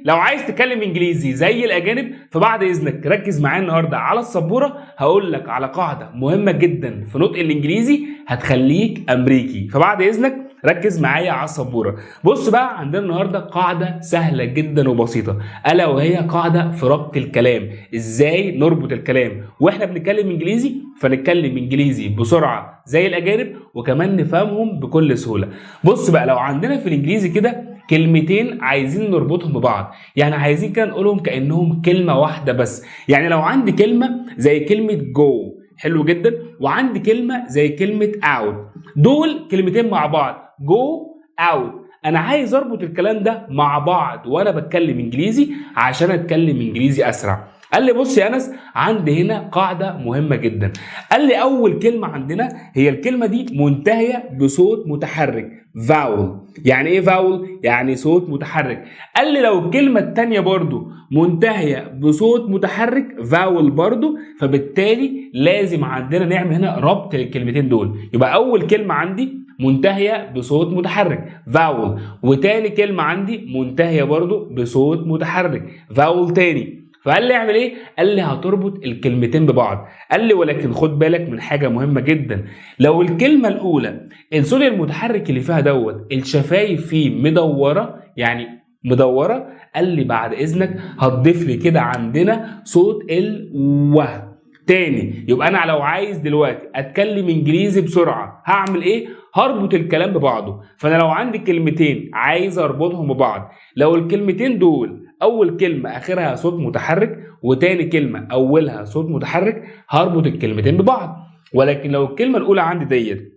لو عايز تتكلم انجليزي زي الاجانب فبعد اذنك ركز معايا النهارده على السبوره، هقول لك على قاعده مهمه جدا في نطق الانجليزي هتخليك امريكي، فبعد اذنك ركز معايا على السبوره. بص بقى، عندنا النهارده قاعده سهله جدا وبسيطه، الا وهي قاعده في ربط الكلام. ازاي نربط الكلام واحنا بنتكلم انجليزي؟ فنتكلم انجليزي بسرعه زي الاجانب وكمان نفهمهم بكل سهوله. بص بقى، لو عندنا في الانجليزي كده كلمتين عايزين نربطهم ببعض، يعني عايزين كده نقولهم كانهم كلمه واحده بس. يعني لو عندي كلمه زي كلمه جو، حلو جدا، وعندي كلمه زي كلمه اوت، دول كلمتين مع بعض، جو اوت. انا عايز اربط الكلام ده مع بعض وانا بتكلم انجليزي عشان اتكلم انجليزي اسرع. قال لي بص يا انس، عندي هنا قاعده مهمه جدا. قال لي اول كلمه عندنا هي الكلمه دي منتهيه بصوت متحرك، فاول. يعني ايه فاول؟ يعني صوت متحرك. قال لي لو الكلمه الثانيه برضو منتهيه بصوت متحرك، فاول برضو، فبالتالي لازم عندنا نعمل هنا ربط للكلمتين دول. يبقى اول كلمه عندي منتهيه بصوت متحرك، فاول، وتاني كلمه عندي منتهيه برضو بصوت متحرك، فاول تاني. فقال لي اعمل ايه؟ قال لي هتربط الكلمتين ببعض. قال لي ولكن خد بالك من حاجه مهمه جدا، لو الكلمه الاولى الصوت المتحرك اللي فيها دوت الشفايف فيه مدوره، يعني مدوره، قال لي بعد اذنك هتضيف لي كده عندنا صوت الوه تاني. يبقى انا لو عايز دلوقتي اتكلم انجليزي بسرعه هعمل ايه؟ هربط الكلام ببعضه. فانا لو عندي كلمتين عايز اربطهم ببعض، لو الكلمتين دول اول كلمه اخرها صوت متحرك وتاني كلمه اولها صوت متحرك، هربط الكلمتين ببعض. ولكن لو الكلمه الاولى عندي ديت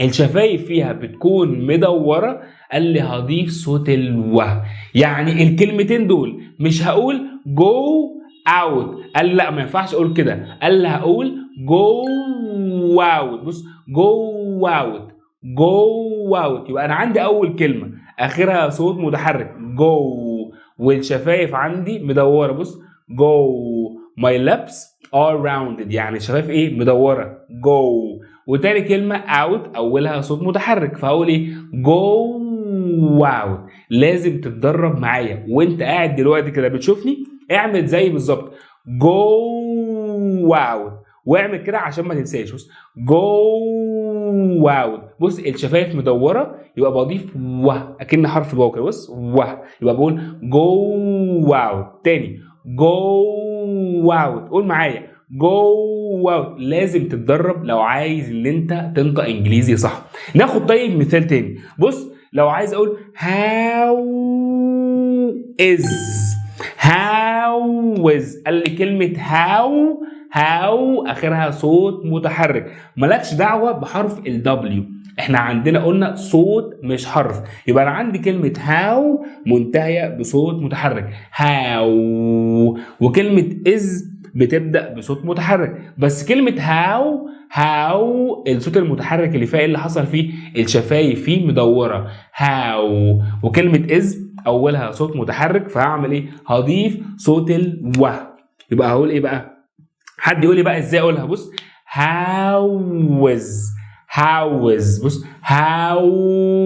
الشفايف فيها بتكون مدوره، قال لي هضيف صوت الوه. يعني الكلمتين دول مش هقول جو اوت، قال لي لا ما ينفعش اقول كده، قال لي هقول جو اوت. بص، جو اوت، جو اوت. يبقى انا عندي اول كلمه اخرها صوت متحرك جو، والشفايف عندي مدوره. بص، جو my lips are rounded، يعني الشفايف ايه؟ مدوره، جو. وتاني كلمه اوت اولها صوت متحرك، فهقول ايه؟ جو اوت. لازم تتدرب معايا وانت قاعد دلوقتي كده بتشوفني، اعمل زي بالظبط، جو اوت، واعمل كده عشان ما تنساش. بص، جو اوت. بص الشفايف مدوره يبقى بضيف وه اكن حرف الواو كده. بص وه، يبقى بقول جو اوت. تاني جو اوت، قول معايا جو اوت. لازم تتدرب لو عايز ان انت تنطق انجليزي صح. ناخد طيب مثال تاني. بص لو عايز اقول how is، how is، قال لي كلمه how اخرها صوت متحرك، مالكش دعوه بحرف الدبليو، احنا عندنا قلنا صوت مش حرف. يبقى انا عندي كلمه هاو منتهيه بصوت متحرك، هاو، وكلمه از بتبدا بصوت متحرك. بس كلمه هاو الصوت المتحرك اللي فيها اللي حصل فيه الشفايف فيه مدوره، هاو. وكلمه از اولها صوت متحرك، فهعمل ايه؟ هضيف صوت الوه. يبقى هقول ايه بقى؟ حد يقول لي بقى ازاي اقولها. بص هاوز، هاوز. بص هاوز،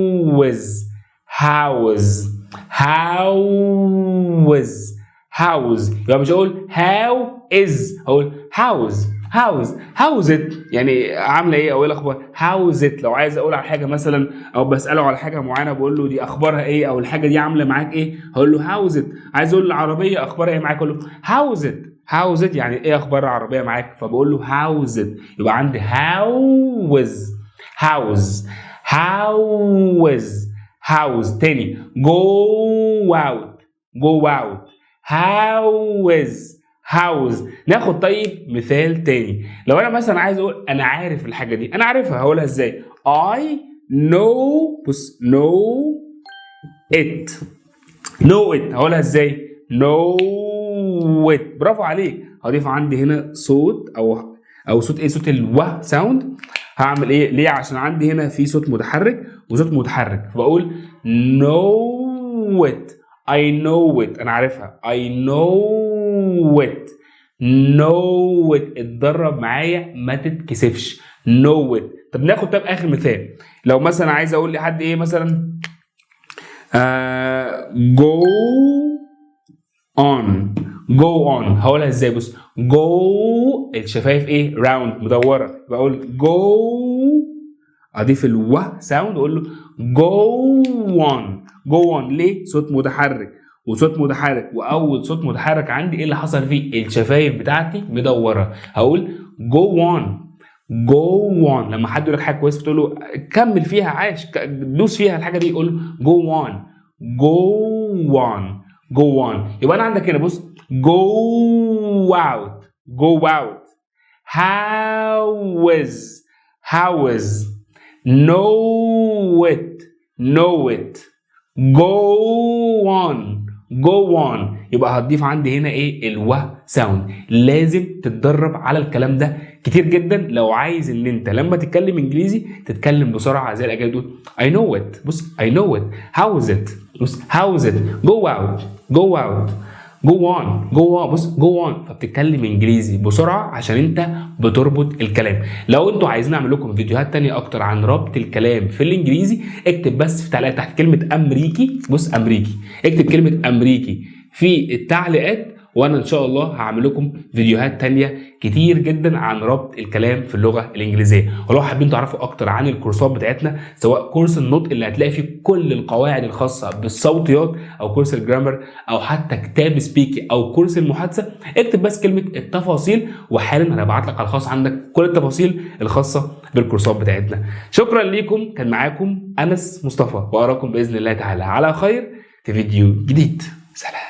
هاوز، هاوز، هاوز. يبقى مش هقول هاو از، هقول هاوز، هاوز، هاوز ات. يعني عامله ايه او ايه الاخبار؟ هاوز ات. لو عايز اقول على حاجه مثلا او بساله على حاجه معينه بقول له دي اخبارها ايه او الحاجه دي عامله معاك ايه، هقول له هاوز ات. عايز اقول العربيه اخبارها ايه معاك، اقول له هاوز ات. هاوز ات يعني ايه اخبار العربيه معاك، فبقول له هاوز ات. يبقى عندي هاوز، هاوز، هاوز، هاوز. تاني جو اوت، جو اوت، هاوز، هاوز. ناخد طيب مثال تاني. لو انا مثلا عايز اقول انا عارف الحاجه دي، انا عارفها، هقولها ازاي؟ I know، بص know it، know it هقولها ازاي؟ know it. برافو عليك. هضيف عندي هنا صوت او صوت ايه؟ صوت الوه ساوند. هعمل ايه؟ ليه؟ عشان عندي هنا في صوت متحرك وصوت متحرك، فبقول know it، I know it، انا عارفها، I know it، know it. اتدرب معايا ما تتكسفش، know it. طب ناخد طب اخر مثال. لو مثلا عايز اقول لحد ايه مثلا go on go on. هقولها ازاي؟ بص go الشفايف ايه round مدوره، بقول go اضيف الو ساوند واقول له go on go on. ليه؟ صوت متحرك وصوت متحرك، واول صوت متحرك عندي ايه اللي حصل فيه؟ الشفايف بتاعتي مدوره. هقول go on go on. لما حد يقول لك حاجه كويسه تقول له كمل فيها، عاش، دوس فيها الحاجه دي، يقول go on go on go on. يبقى انا عندك هنا بص go out go out how is know it go on. يبقى هتضيف عندي هنا ايه؟ الو ساوند. لازم تتدرب على الكلام ده كتير جدا لو عايز ان انت لما تتكلم انجليزي تتكلم بسرعه زي الاجانب دول. I know it بص I know it how is it بص how is it go out go on بص go on. فبتتكلم انجليزي بسرعه عشان انت بتربط الكلام. لو انتوا عايزين اعمل لكم فيديوهات تانية اكتر عن ربط الكلام في الانجليزي اكتب بس في تعليقات تحت كلمه امريكي. بص امريكي، اكتب كلمه امريكي في التعليقات، وانا ان شاء الله هعمل لكم فيديوهات تانية كتير جدا عن ربط الكلام في اللغه الانجليزيه. ولو حابين تعرفوا اكتر عن الكورسات بتاعتنا سواء كورس النطق اللي هتلاقي فيه كل القواعد الخاصه بالصوتيات، او كورس الجرامر، او حتى كتاب سبيكي، او كورس المحادثه، اكتب بس كلمه التفاصيل وحالا انا هبعت لك على الخاص عندك كل التفاصيل الخاصه بالكورسات بتاعتنا. شكرا ليكم، كان معاكم انس مصطفى، واراكم باذن الله تعالى على خير في فيديو جديد. سلام.